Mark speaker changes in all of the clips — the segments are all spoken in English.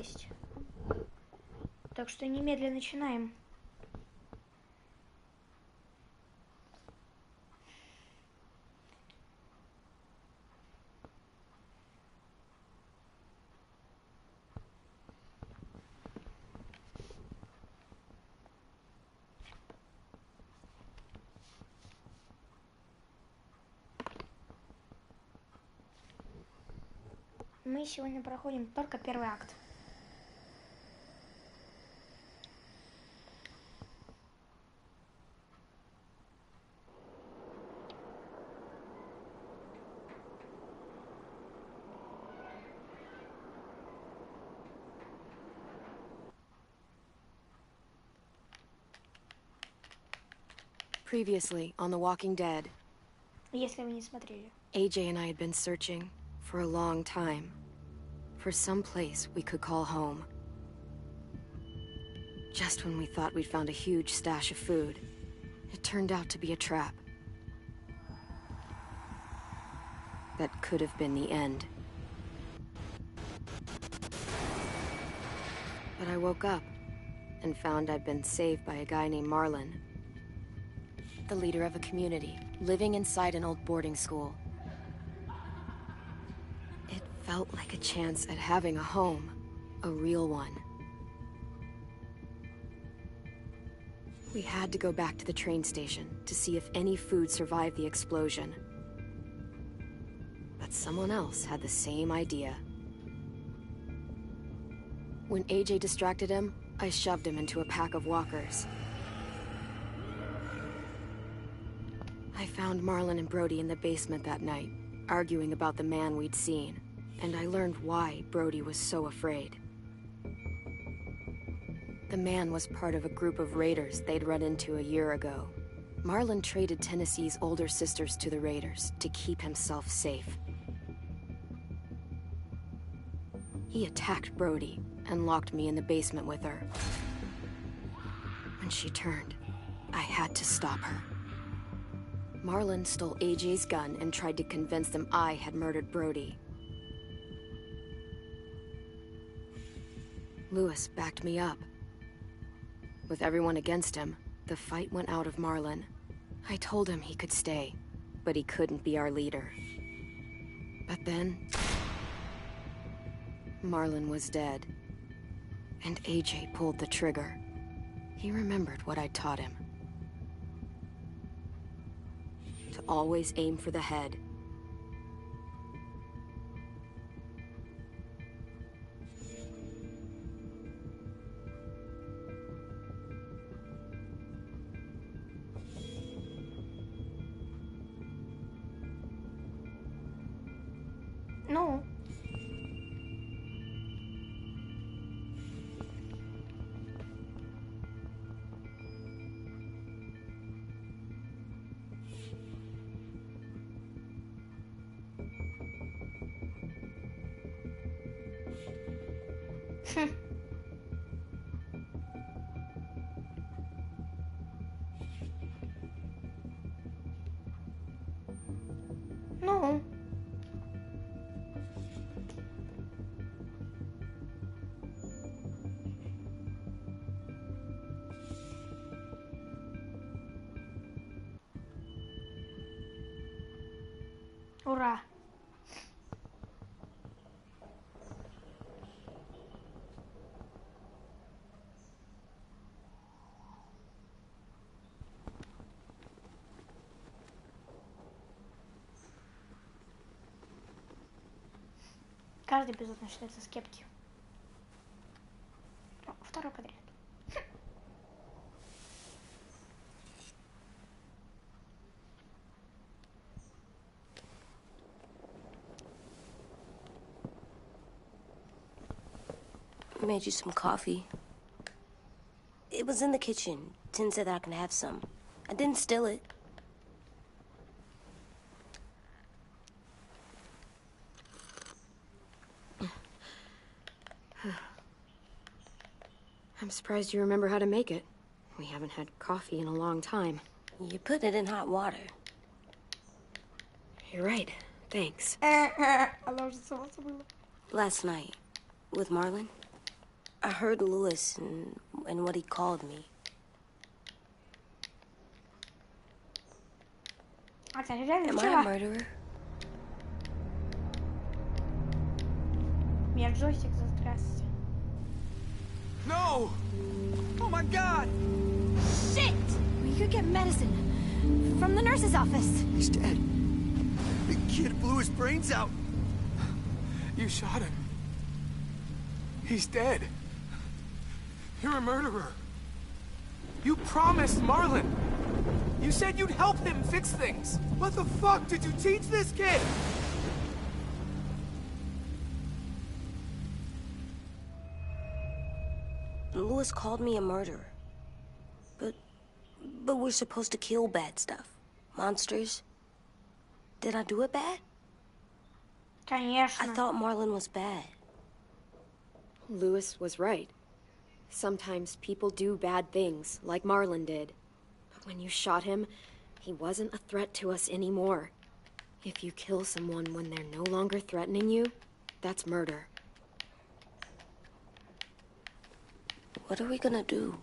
Speaker 1: есть. Так что немедленно начинаем. Мы сегодня проходим только первый акт.
Speaker 2: Previously on The Walking Dead,
Speaker 1: Если вы не смотрели.
Speaker 2: AJ and I had been searching for a long time for some place we could call home. Just when we thought we'd found a huge stash of food, it turned out to be a trap. That could have been the end. But I woke up and found I'd been saved by a guy named Marlon, the leader of a community, living inside an old boarding school. It felt like a chance at having a home, a real one. We had to go back to the train station to see if any food survived the explosion. But someone else had the same idea. When AJ distracted him, I shoved him into a pack of walkers. I found Marlon and Brody in the basement that night, arguing about the man we'd seen, and I learned why Brody was so afraid. The man was part of a group of raiders they'd run into a year ago. Marlon traded Tennessee's older sisters to the raiders to keep himself safe. He attacked Brody and locked me in the basement with her. When she turned, I had to stop her. Marlon stole AJ's gun and tried to convince them I had murdered Brody. Lewis backed me up. With everyone against him, the fight went out of Marlon. I told him he could stay, but he couldn't be our leader. But then, Marlon was dead, and AJ pulled the trigger. He remembered what I'd taught him. To always aim for the head.
Speaker 1: Ну? Хм. Ну? Ура! Каждый эпизод начинается с кепки. О, второй подряд.
Speaker 3: Made you some coffee. It was in the kitchen. Tin said that I can have some. I didn't steal it.
Speaker 2: I'm surprised you remember how to make it. We haven't had coffee in a long time.
Speaker 3: You put it in hot water.
Speaker 2: You're right. Thanks.
Speaker 1: Она уже сама забыла.
Speaker 3: Last night, with Marlon, I heard Lewis and what he called me. Am I a murderer?
Speaker 1: Я джойстик застрясся.
Speaker 4: No! Oh my god!
Speaker 5: Shit! We could get medicine from the nurse's office.
Speaker 4: He's dead. The kid blew his brains out. You shot him. He's dead. You're a murderer. You promised Marlon. You said you'd help him fix things. What the fuck did you teach this kid?
Speaker 3: Lewis called me a murderer. But we're supposed to kill bad stuff. Monsters. Did I do it bad?
Speaker 1: Конечно.
Speaker 3: I thought Marlon was bad.
Speaker 2: Lewis was right. Sometimes people do bad things, like Marlon did. But when you shot him, he wasn't a threat to us anymore. If you kill someone when they're no longer threatening you, that's murder.
Speaker 3: What are we gonna do?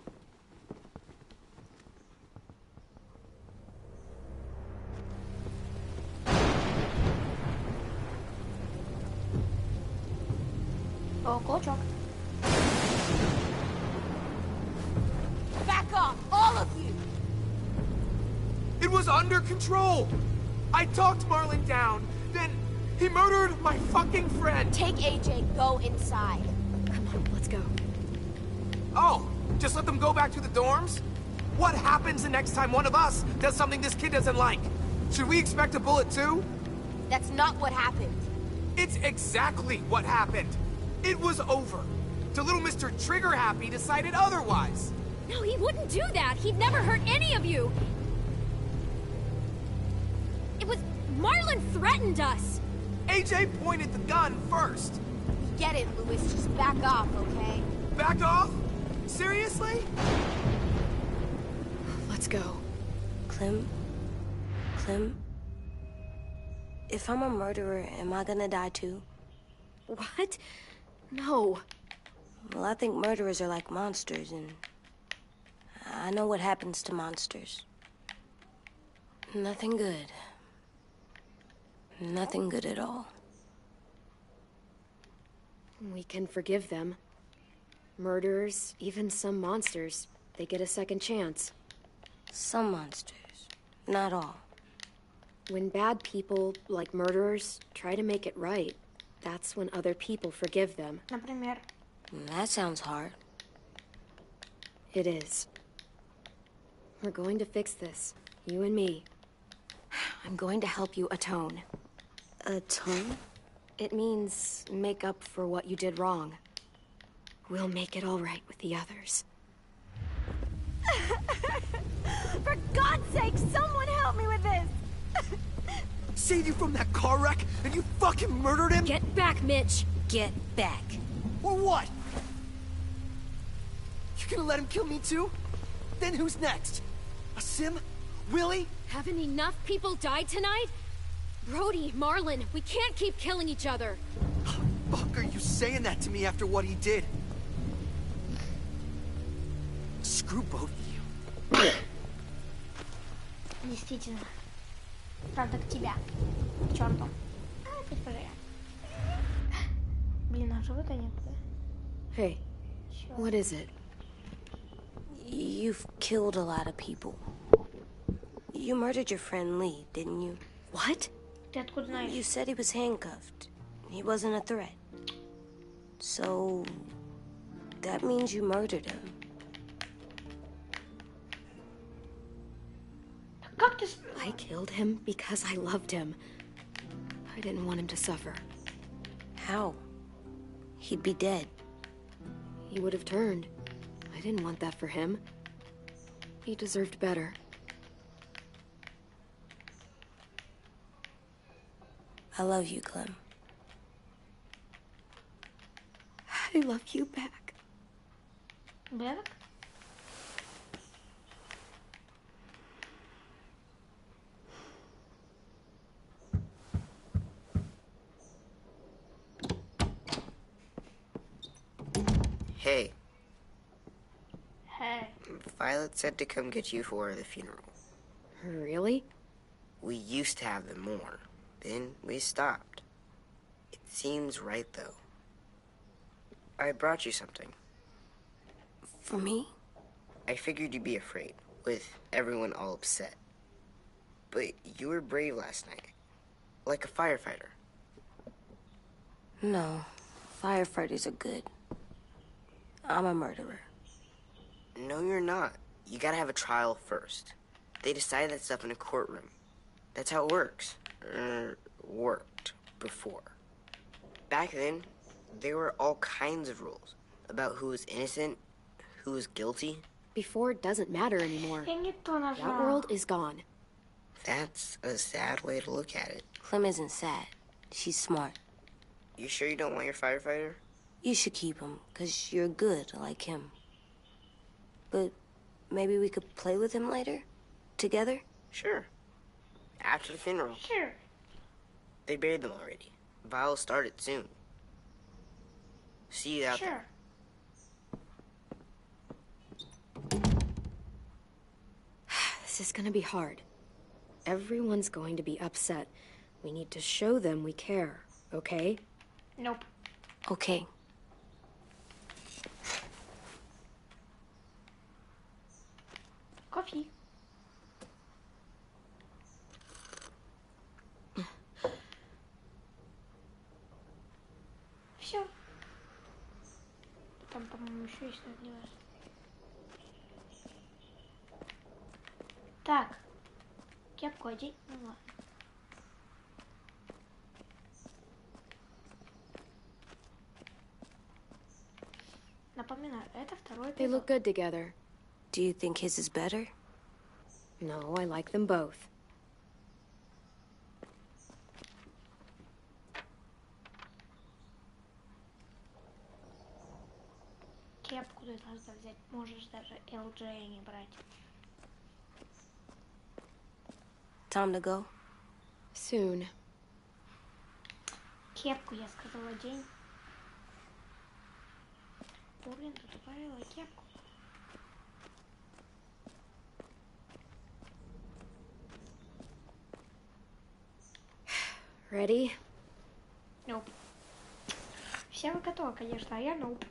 Speaker 1: О, кулачок.
Speaker 5: Back off, all of you!
Speaker 4: It was under control. I talked Marlon down. Then he murdered my fucking friend.
Speaker 5: Take AJ, go inside.
Speaker 2: Come on, let's go.
Speaker 4: Oh, just let them go back to the dorms? What happens the next time one of us does something this kid doesn't like? Should we expect a bullet too?
Speaker 5: That's not what happened.
Speaker 4: It's exactly what happened. It was over. Till little Mr. Trigger Happy decided otherwise.
Speaker 5: No, he wouldn't do that. He'd never hurt any of you. It was... Marlon threatened us.
Speaker 4: AJ pointed the gun first.
Speaker 5: We get it, Lewis. Just back off, okay?
Speaker 4: Back off? Seriously?
Speaker 2: Let's go.
Speaker 3: Clem? If I'm a murderer, am I gonna die too?
Speaker 2: What? No.
Speaker 3: Well, I think murderers are like monsters, and I know what happens to monsters. Nothing good. Nothing good at all.
Speaker 2: We can forgive them. Murderers, even some monsters, they get a second chance.
Speaker 3: Some monsters, not all.
Speaker 2: When bad people, like murderers, try to make it right, that's when other people forgive them.
Speaker 1: Например.
Speaker 3: That sounds hard.
Speaker 2: It is. We're going to fix this, you and me. I'm going to help you atone.
Speaker 3: Atone?
Speaker 2: It means make up for what you did wrong. We'll make it all right with the others.
Speaker 5: For God's sake, someone help me with this!
Speaker 4: Saved you from that car wreck, and you fucking murdered him?
Speaker 5: Get back, Mitch!
Speaker 3: Get back.
Speaker 4: Or what? You gonna let him kill me too? Then who's next? A Sim? Willie?
Speaker 5: Haven't enough people died tonight? Brody, Marlon, we can't keep killing each other.
Speaker 4: Fuck are you saying that to me after what he did? Screw both of you.
Speaker 1: Действительно. Правда, к тебя. К черту. Опять пожалел. Блин, а живота нет, да?
Speaker 2: Hey, what is it?
Speaker 3: You've killed a lot of people. You murdered your friend Lee, didn't you?
Speaker 2: What?
Speaker 1: Ты откуда знаешь?
Speaker 3: You said he was handcuffed. He wasn't a threat. So... that means you murdered him.
Speaker 1: Как ты...
Speaker 2: I killed him because I loved him. I didn't want him to suffer.
Speaker 3: How? He'd be dead.
Speaker 2: He would have turned. I didn't want that for him. He deserved better.
Speaker 3: I love you, Clem.
Speaker 2: I love you back.
Speaker 1: Бэк?
Speaker 6: Hey,
Speaker 1: Hey.
Speaker 6: Violet said to come get you for the funeral.
Speaker 2: Really?
Speaker 6: We used to have them more. Then we stopped. It seems right, though. I brought you something.
Speaker 3: For me?
Speaker 6: I figured you'd be afraid, with everyone all upset. But you were brave last night. Like a firefighter.
Speaker 3: No. Firefighters are good. I'm a murderer.
Speaker 6: No, you're not. You gotta have a trial first. They decide that stuff in a courtroom. That's how it works. Worked before. Back then, there were all kinds of rules about who was innocent, who was guilty.
Speaker 2: Before doesn't matter anymore.
Speaker 1: Я не то
Speaker 2: That
Speaker 1: нажала.
Speaker 2: world is gone.
Speaker 6: That's a sad way to look at it.
Speaker 3: Clem isn't sad. She's smart.
Speaker 6: You sure you don't want your firefighter?
Speaker 3: You should keep him, 'cause you're good like him. But maybe we could play with him later? Together?
Speaker 6: Sure. After the funeral.
Speaker 1: Sure.
Speaker 6: They buried them already. Vile will start it soon. See you out
Speaker 1: Sure.
Speaker 2: This is gonna be hard. Everyone's going to be upset. We need to show them we care, okay?
Speaker 1: Nope.
Speaker 3: Okay.
Speaker 1: Кофе. Все. Там, по-моему, еще есть одно дело. Так. Кепку одеть. Ну ладно. Напоминаю, это второй
Speaker 2: They
Speaker 1: эпизод.
Speaker 2: look good together.
Speaker 3: Do you think his is better?
Speaker 2: No, I like them both.
Speaker 1: Кепку ты должна взять. Можешь даже LJ не брать.
Speaker 3: Time to go?
Speaker 2: Soon.
Speaker 1: Кепку, я сказала, день. Блин, ты добавила кепку.
Speaker 2: Ready?
Speaker 1: Nope. Все вы готовы, конечно, а я nope.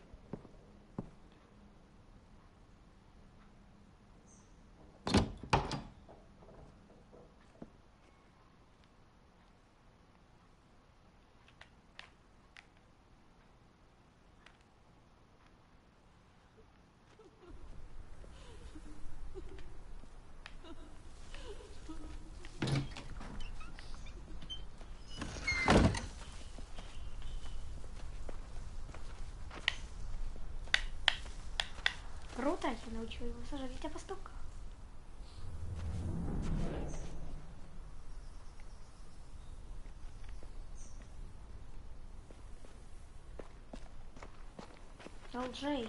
Speaker 1: Круто, я научу его сожалеть о поступках. LJ.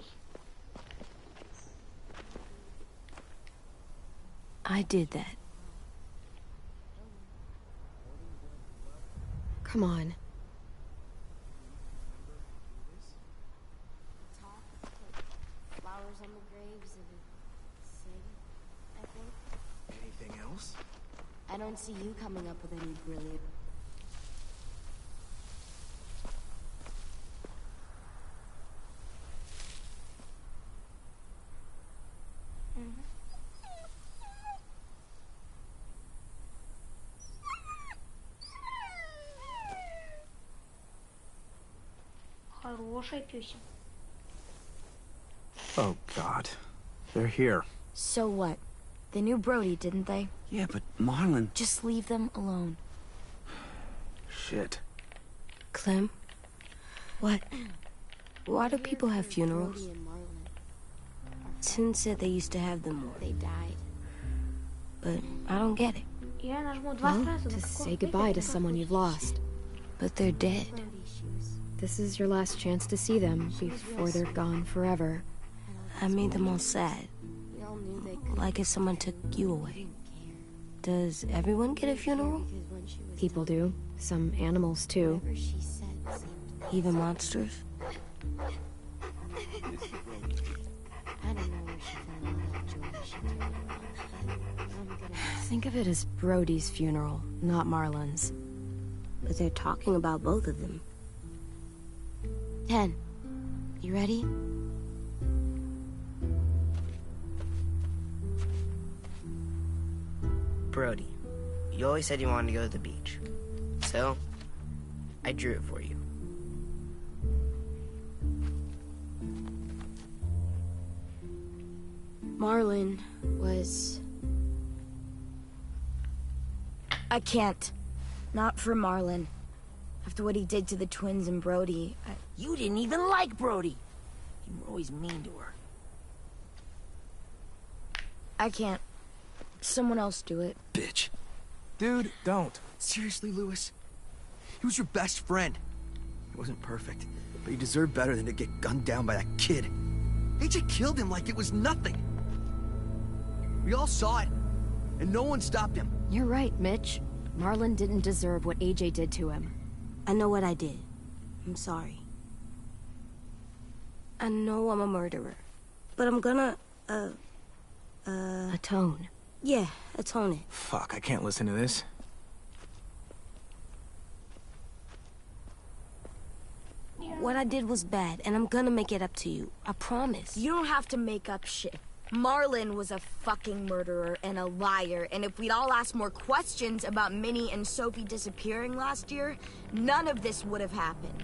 Speaker 3: I did that.
Speaker 2: Come on.
Speaker 3: Flowers on the graves of Sadie, I think.
Speaker 4: Anything else?
Speaker 3: I don't see you coming up with any brilliant...
Speaker 1: Хороший пёсик.
Speaker 4: Oh, God. They're here.
Speaker 7: So what? They knew Brody, didn't they?
Speaker 4: Yeah, but Marlon...
Speaker 7: Just leave them alone.
Speaker 4: Shit.
Speaker 3: Clem?
Speaker 2: What?
Speaker 3: Why do people have funerals?
Speaker 7: Brody and Marlon,
Speaker 3: Tin said they used to have them more,
Speaker 7: they died.
Speaker 3: but I don't get it.
Speaker 1: Я нажму два
Speaker 2: Well,
Speaker 1: раза.
Speaker 2: to say goodbye to someone you've lost.
Speaker 3: But they're dead.
Speaker 7: Brody shoes.
Speaker 2: This is your last chance to see them before they're gone forever.
Speaker 3: I made them all sad,
Speaker 7: We all knew they couldn't
Speaker 3: like if someone took you away.
Speaker 7: care.
Speaker 3: Does everyone get a funeral?
Speaker 7: Because when she was
Speaker 2: People do. Some animals, too.
Speaker 7: whatever she said seemed
Speaker 3: Even monsters?
Speaker 7: I don't know where she found all that joy she carried around, but I'm gonna miss
Speaker 2: Think of it as Brody's funeral, not Marlon's.
Speaker 3: But they're talking about both of them.
Speaker 2: 10. You ready?
Speaker 6: Brody, you always said you wanted to go to the beach. So, I drew it for you.
Speaker 2: Marlon was... I can't. Not for Marlon. After what he did to the twins and Brody,
Speaker 8: You didn't even like Brody. You were always mean to her.
Speaker 2: I can't. Someone else do it.
Speaker 9: Bitch.
Speaker 4: Dude, don't.
Speaker 9: Seriously, Lewis? He was your best friend. He wasn't perfect, but he deserved better than to get gunned down by that kid. AJ killed him like it was nothing. We all saw it, and no one stopped him.
Speaker 2: You're right, Mitch. Marlon didn't deserve what AJ did to him.
Speaker 3: I know what I did. I'm sorry. I know I'm a murderer. But I'm gonna,
Speaker 2: Atone.
Speaker 3: yeah, atone it.
Speaker 4: Fuck, I can't listen to this.
Speaker 3: What I did was bad, and I'm gonna make it up to you. I promise.
Speaker 2: You don't have to make up shit. Marlon was a fucking murderer and a liar, and if we'd all asked more questions about Minnie and Sophie disappearing last year, none of this would have happened.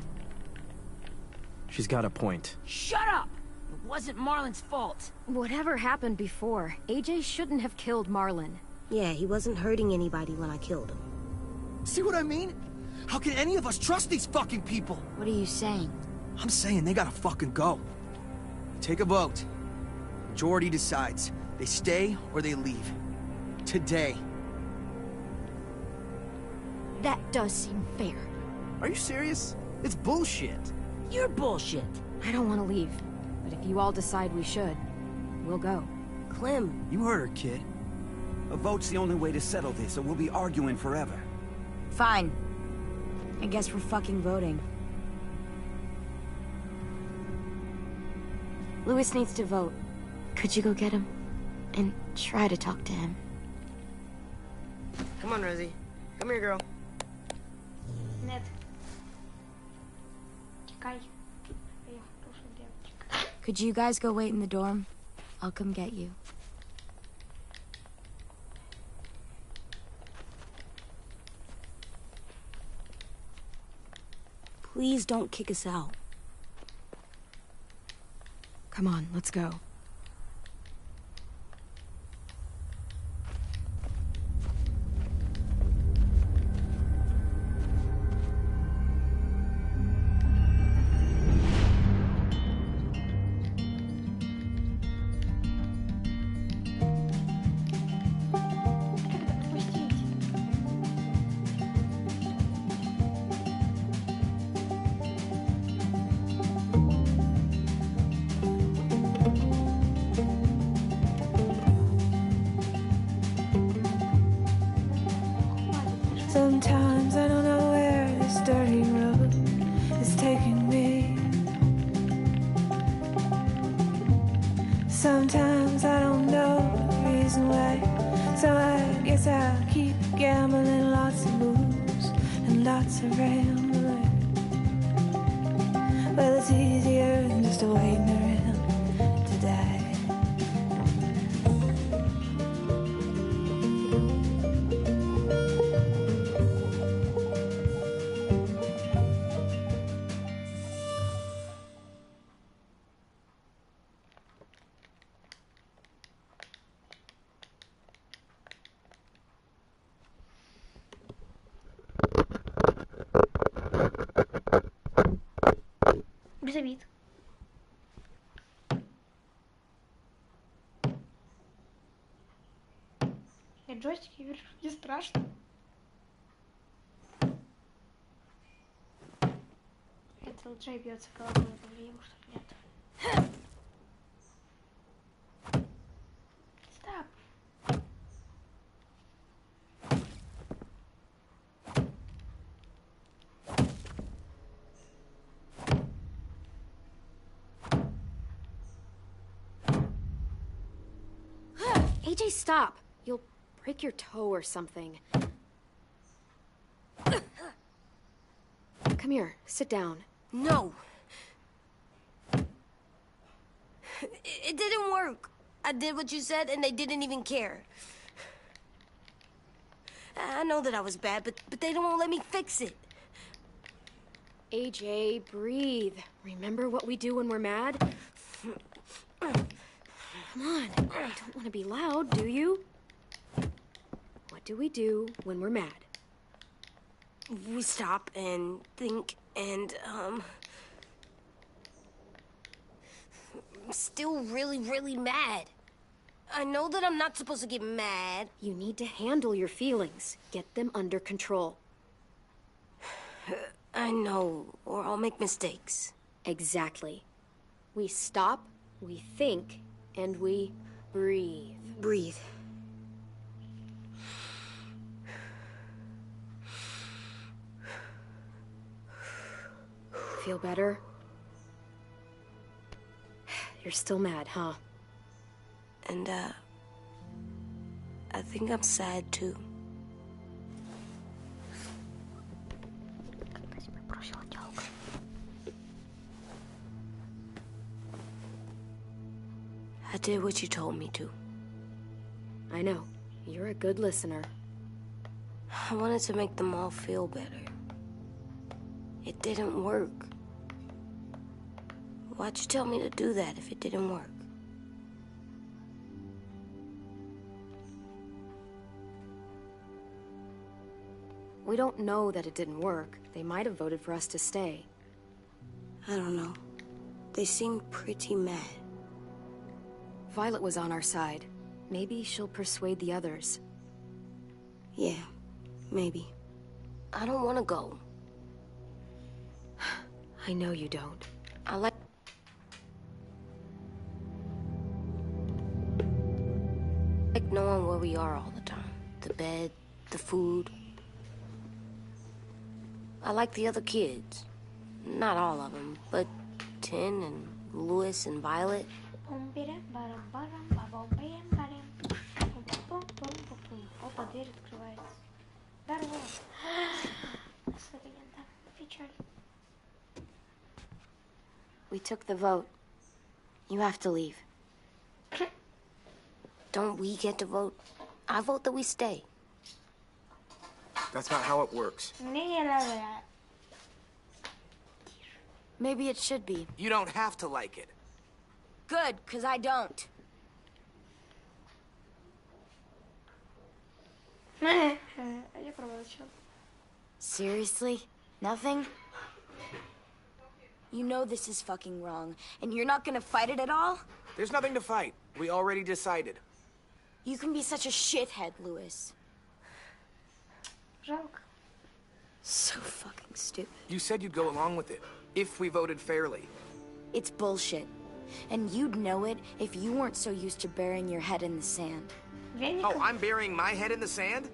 Speaker 10: She's got a point.
Speaker 8: Shut up! It wasn't Marlon's fault.
Speaker 5: Whatever happened before, AJ shouldn't have killed Marlon.
Speaker 3: Yeah, he wasn't hurting anybody when I killed him.
Speaker 9: See what I mean? How can any of us trust these fucking people?
Speaker 2: What are you saying?
Speaker 9: I'm saying they gotta fucking go. Take a vote. Majority decides. They stay or they leave. Today.
Speaker 5: That does seem fair.
Speaker 10: Are you serious? It's bullshit.
Speaker 8: You're bullshit.
Speaker 5: I don't want to leave, but if you all decide we should, we'll go.
Speaker 3: Clem,
Speaker 10: You heard her, kid. A vote's the only way to settle this, or we'll be arguing forever.
Speaker 2: Fine. I guess we're fucking voting. Lewis needs to vote. Could you go get him? And try to talk to him.
Speaker 6: Come on, Rosie. Come here, girl.
Speaker 1: Нет. Чекай. Я прошу, девочка.
Speaker 2: Could you guys go wait in the dorm? I'll come get you.
Speaker 3: please don't kick us out.
Speaker 2: Come on, let's go.
Speaker 11: Sometimes I don't know where this dirty road is taking me. Sometimes I don't know the reason why. So I guess I'll keep gambling, lots of moves and lots of rambling. Well, it's easier than just waiting around to die.
Speaker 1: Без обид. Я джойстики вижу, не страшно. Это Джей бьется головой, я ему что ли нет. Стоп.
Speaker 5: AJ, stop. You'll break your toe or something. Come here, sit down.
Speaker 3: No. It didn't work. I did what you said, and they didn't even care. I know that I was bad, but they don't let me fix it.
Speaker 5: AJ, breathe. Remember what we do when we're mad? Come on, you don't want to be loud, do you? What do we do when we're mad?
Speaker 3: We stop and think and, I'm still really, really mad. I know that I'm not supposed to get mad.
Speaker 5: You need to handle your feelings. Get them under control.
Speaker 3: I know, or I'll make mistakes.
Speaker 5: Exactly. We stop, we think, and we breathe.
Speaker 3: Breathe.
Speaker 5: Feel better? You're still mad, huh?
Speaker 3: And, I think I'm sad, too. I did what you told me to.
Speaker 5: I know. You're a good listener.
Speaker 3: I wanted to make them all feel better. It didn't work. Why'd you tell me to do that if it didn't work?
Speaker 5: We don't know that it didn't work. They might have voted for us to stay.
Speaker 3: I don't know. They seemed pretty mad.
Speaker 5: Violet was on our side. Maybe she'll persuade the others.
Speaker 3: Yeah, maybe. I don't want to go.
Speaker 5: I know you don't.
Speaker 3: I like knowing where we are all the time. The bed, the food. I like the other kids. Not all of them, but Tin and Louis and Violet.
Speaker 1: Опа, дверь открывается. Здорово. Современно. Печаль.
Speaker 3: We took the vote. You have to leave. Don't we get to vote? I vote that we stay.
Speaker 4: That's not how it works.
Speaker 1: Мне не нравится.
Speaker 3: Maybe it should be.
Speaker 4: You don't have to like it.
Speaker 3: Good, because I don't.
Speaker 1: Я промолчал.
Speaker 3: Seriously? Nothing? You know this is fucking wrong, and you're not gonna fight it at all?
Speaker 4: There's nothing to fight. We already decided.
Speaker 3: You can be such a shithead, Louis.
Speaker 1: Жалко.
Speaker 3: So fucking stupid.
Speaker 4: You said you'd go along with it, if we voted fairly.
Speaker 3: It's bullshit. And you'd know it if you weren't so used to burying your head in the sand.
Speaker 4: Oh, I'm burying my head in the sand?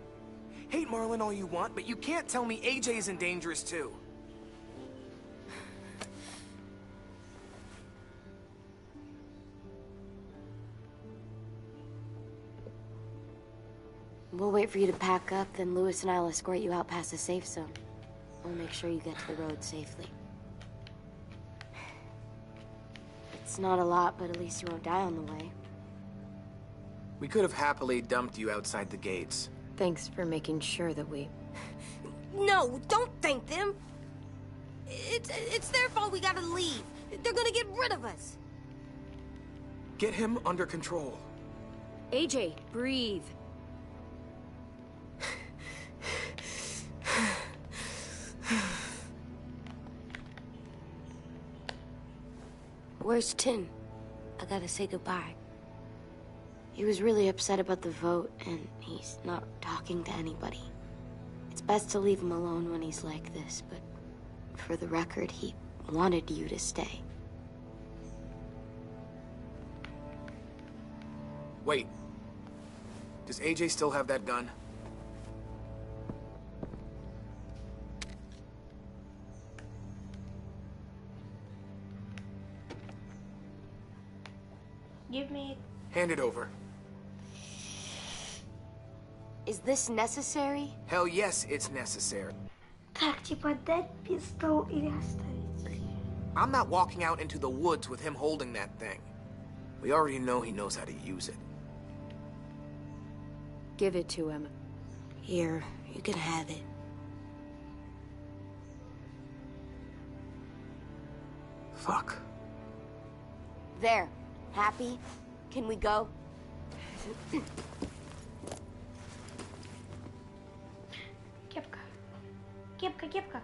Speaker 4: Hate Marlon all you want, but you can't tell me AJ isn't dangerous too.
Speaker 3: We'll wait for you to pack up, then Louis and I'll escort you out past the safe zone. We'll make sure you get to the road safely. It's not a lot, but at least you won't die on the way.
Speaker 4: We could have happily dumped you outside the gates.
Speaker 5: Thanks for making sure that we...
Speaker 3: No, don't thank them. It's their fault we gotta leave. They're gonna get rid of us.
Speaker 4: Get him under control.
Speaker 5: AJ, breathe.
Speaker 3: Where's Tin? I gotta say goodbye. He was really upset about the vote, and he's not talking to anybody. It's best to leave him alone when he's like this, but for the record, he wanted you to stay.
Speaker 4: Wait. Does AJ still have that gun?
Speaker 1: Give me...
Speaker 4: Hand it over.
Speaker 3: Is this necessary?
Speaker 4: Hell yes, it's necessary.
Speaker 1: Так, типа, дать пистол или оставить?
Speaker 4: I'm not walking out into the woods with him holding that thing. We already know he knows how to use it.
Speaker 2: Give it to him.
Speaker 3: Here, you can have it.
Speaker 4: Fuck.
Speaker 3: There. Happy? Can we go?
Speaker 1: Кепка. Кепка, кепка.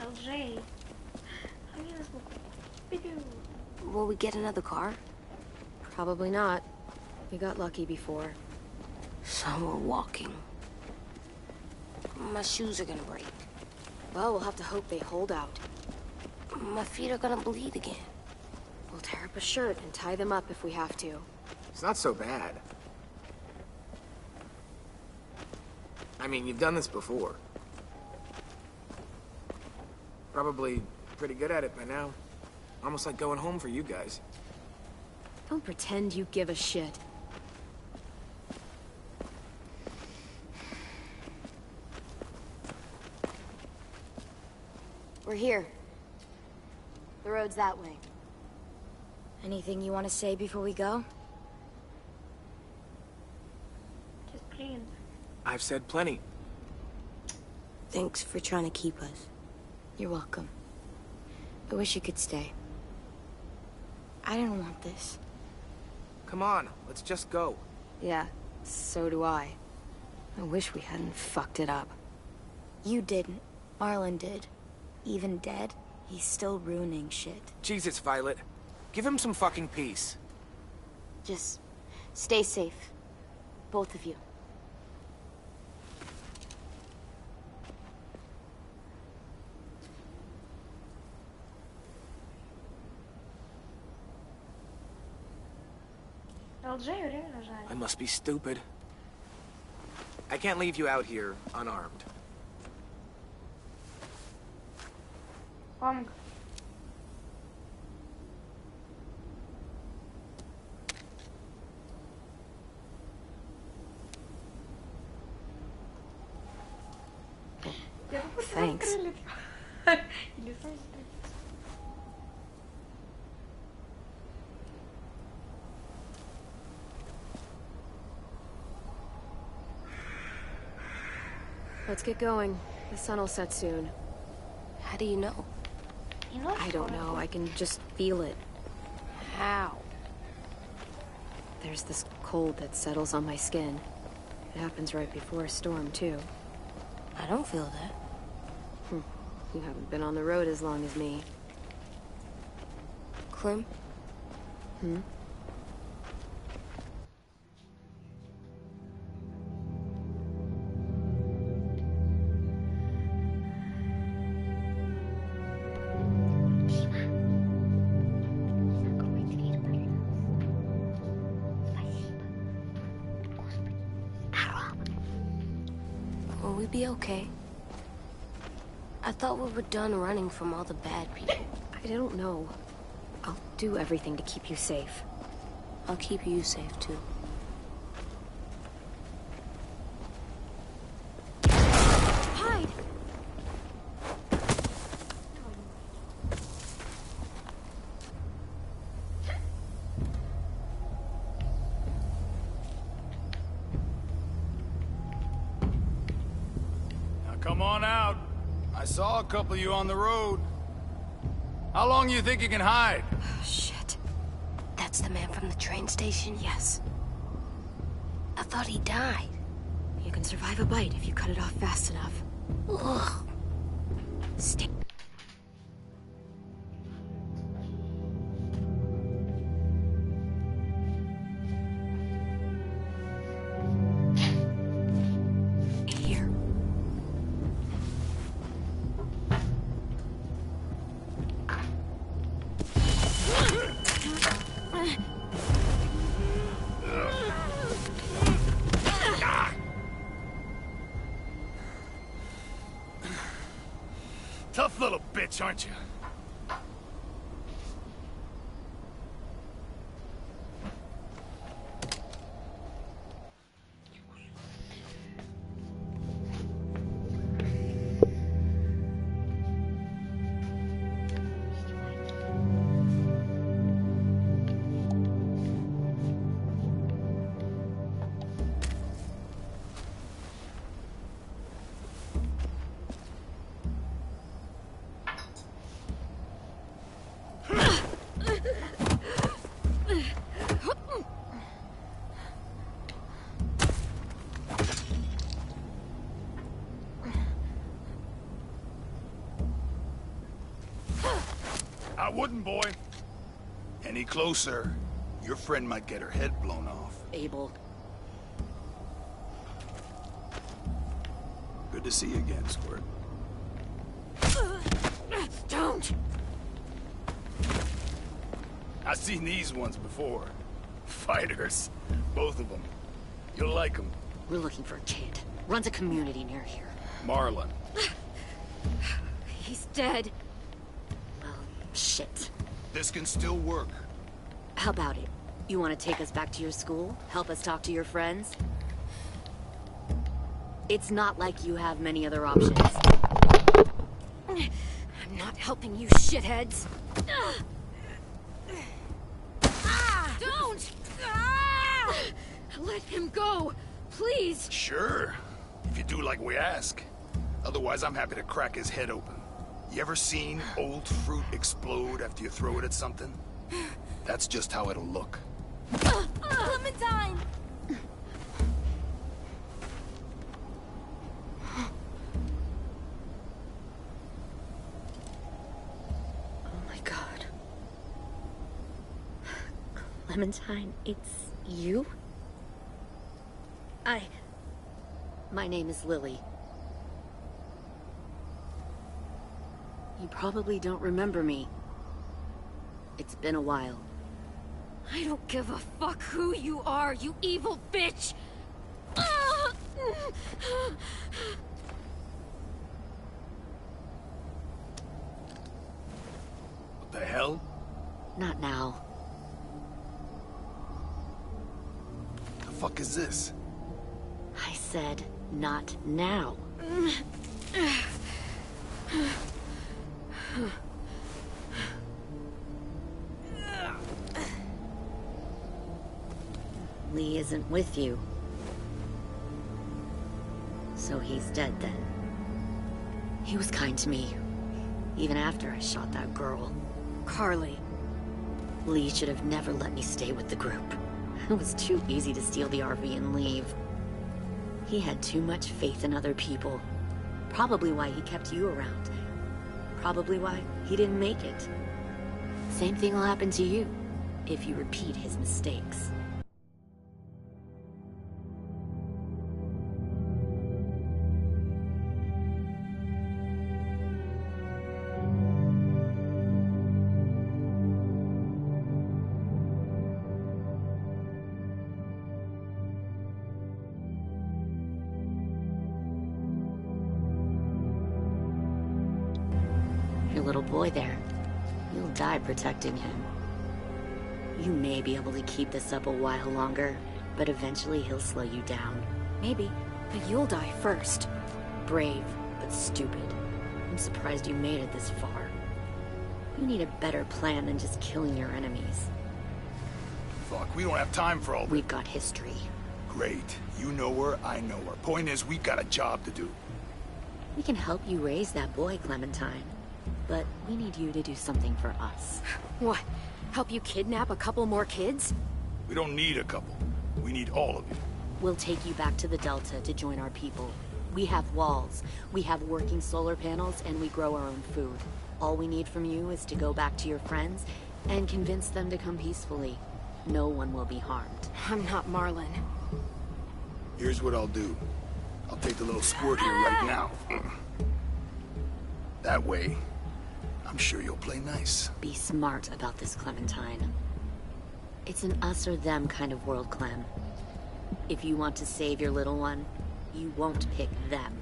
Speaker 1: LJ.
Speaker 3: Will we get another car?
Speaker 2: Probably not. We got lucky before.
Speaker 3: So we're walking. My shoes are gonna break.
Speaker 2: Well, we'll have to hope they hold out.
Speaker 3: My feet are gonna bleed again.
Speaker 2: We'll tear up a shirt and tie them up if we have to.
Speaker 4: It's not so bad. I mean, you've done this before. Probably pretty good at it by now. Almost like going home for you guys.
Speaker 2: Don't pretend you give a shit.
Speaker 3: We're here. The road's that way.
Speaker 2: Anything you want to say before we go?
Speaker 1: Just playing.
Speaker 4: I've said plenty.
Speaker 3: Thanks for trying to keep us.
Speaker 2: You're welcome. I wish you could stay. I didn't want this.
Speaker 4: Come on, let's just go.
Speaker 2: Yeah, so do I. I wish we hadn't fucked it up.
Speaker 3: You didn't. Marlon did. Even dead, he's still ruining shit.
Speaker 4: Jesus, Violet. Give him some fucking peace.
Speaker 3: Just stay safe. Both of you.
Speaker 1: LJ реально жаль.
Speaker 4: I must be stupid. I can't leave you out here unarmed.
Speaker 1: Помог.
Speaker 2: Thanks.
Speaker 1: Или сам застрелил.
Speaker 2: Let's get going. The sun will set soon.
Speaker 3: How do you know?
Speaker 1: You know,
Speaker 2: I don't know. I can just feel it.
Speaker 3: How?
Speaker 2: There's this cold that settles on my skin. It happens right before a storm, too.
Speaker 3: I don't feel that.
Speaker 2: You haven't been on the road as long as me.
Speaker 3: Clem?
Speaker 1: закрой дверь, пожалуйста. Спасибо. Господи. Здорово.
Speaker 3: Will we be okay? I thought we were done running from all the bad people.
Speaker 2: I don't know. I'll do everything to keep you safe.
Speaker 3: I'll keep you safe, too.
Speaker 2: Hide!
Speaker 4: Come on out. I saw a couple of you on the road. How long you think you can hide?
Speaker 5: Oh, shit.
Speaker 3: That's the man from the train station?
Speaker 5: Yes.
Speaker 3: I thought he died.
Speaker 5: You can survive a bite if you cut it off fast enough.
Speaker 3: Ugh.
Speaker 5: Stay. Here.
Speaker 4: Tough little bitch, aren't you? I wouldn't, boy. Any closer, your friend might get her head blown off.
Speaker 2: Abel.
Speaker 4: Good to see you again, Squirt.
Speaker 5: Don't!
Speaker 4: I've seen these ones before. Fighters. Both of them. You'll like them.
Speaker 2: We're looking for a kid. Runs a community near here.
Speaker 4: Marlon.
Speaker 5: He's dead.
Speaker 2: Well, shit.
Speaker 4: This can still work.
Speaker 2: How about it? You want to take us back to your school? Help us talk to your friends? It's not like you have many other options.
Speaker 5: I'm not helping you shitheads. Don't! Let him go, please.
Speaker 4: Sure. If you do like we ask. Otherwise, I'm happy to crack his head open. You ever seen old fruit explode after you throw it at something? That's just how it'll look.
Speaker 1: Clementine!
Speaker 2: Oh my god. Clementine, it's you? My name is Lily. You probably don't remember me. It's been a while.
Speaker 5: I don't give a fuck who you are, you evil bitch!
Speaker 4: What the hell?
Speaker 2: Not now.
Speaker 4: The fuck is this?
Speaker 2: I said, not now. Lee isn't with you. So he's dead then. He was kind to me, even after I shot that girl.
Speaker 5: Carly.
Speaker 2: Lee should have never let me stay with the group. It was too easy to steal the RV and leave. He had too much faith in other people. Probably why he kept you around. Probably why he didn't make it. Same thing will happen to you, if you repeat his mistakes. Your little boy there. You'll die protecting him. You may be able to keep this up a while longer, but eventually he'll slow you down.
Speaker 5: Maybe, but you'll die first.
Speaker 2: Brave, but stupid. I'm surprised you made it this far. You need a better plan than just killing your enemies.
Speaker 4: Fuck, we don't have time for all this.
Speaker 2: We've got history.
Speaker 4: Great. You know her, I know her. Point is, we've got a job to do.
Speaker 2: We can help you raise that boy, Clementine. But we need you to do something for us.
Speaker 5: What? Help you kidnap a couple more kids?
Speaker 12: We don't need a couple. We need all of you.
Speaker 2: We'll take you back to the Delta to join our people. We have walls, we have working solar panels, and we grow our own food. All we need from you is to go back to your friends and convince them to come peacefully. No one will be harmed.
Speaker 5: I'm not Marlon.
Speaker 12: Here's what I'll do. I'll take the little squirt here right now. That way, I'm sure you'll play nice.
Speaker 2: Be smart about this, Clementine. It's an us or them kind of world, Clem. If you want to save your little one, you won't pick them.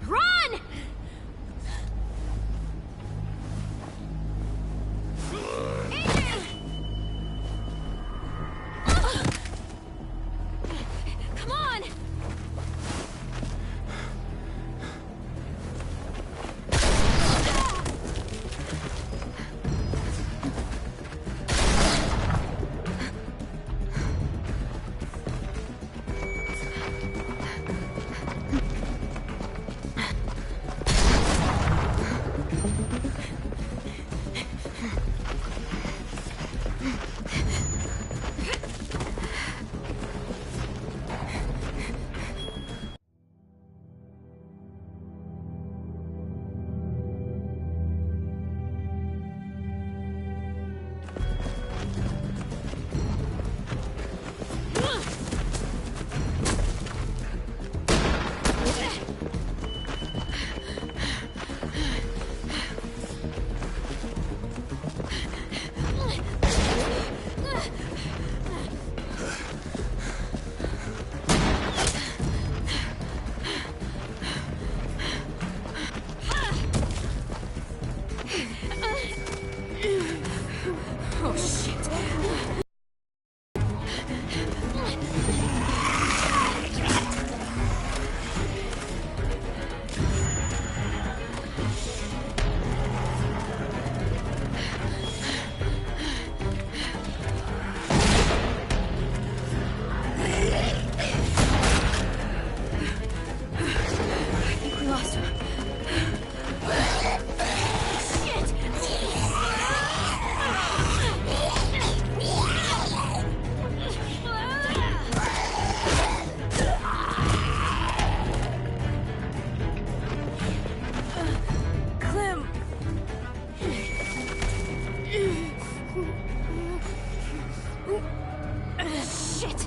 Speaker 5: Run! Come on! Oh, shit. We lost her. Clem. Shit.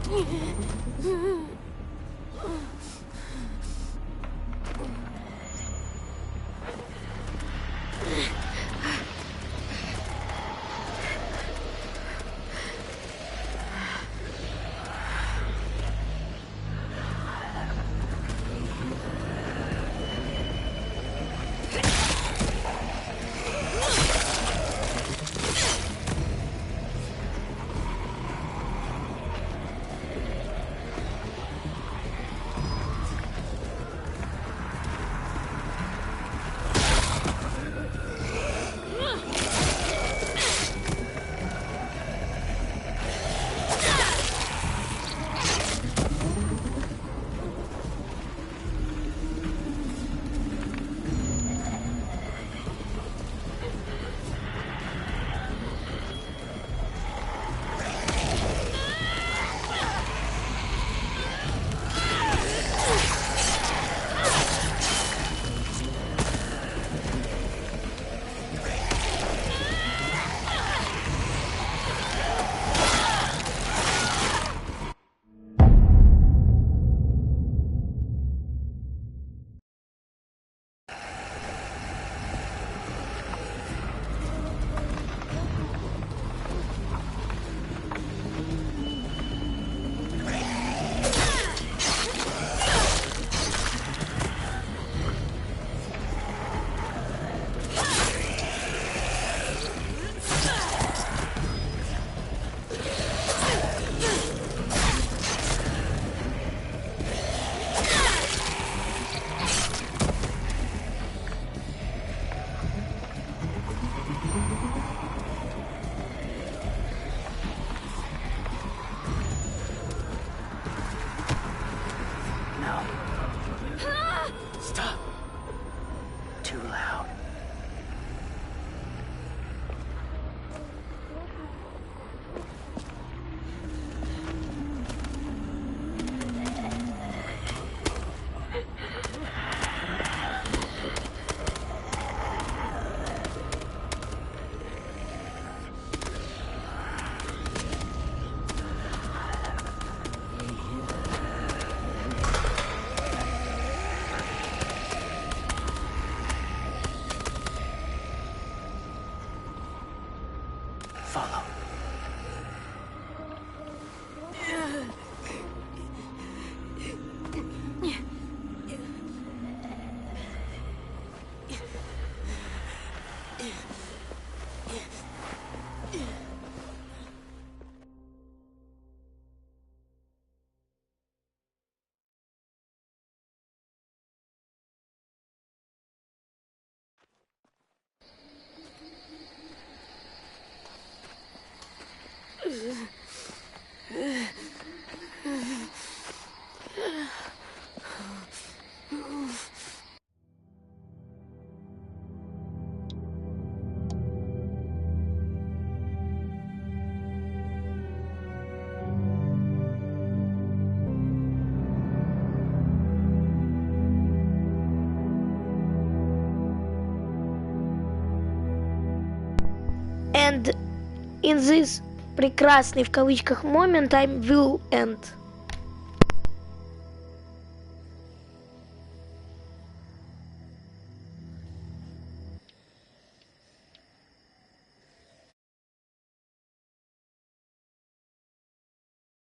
Speaker 1: in this прекрасный в кавычках moment I will end.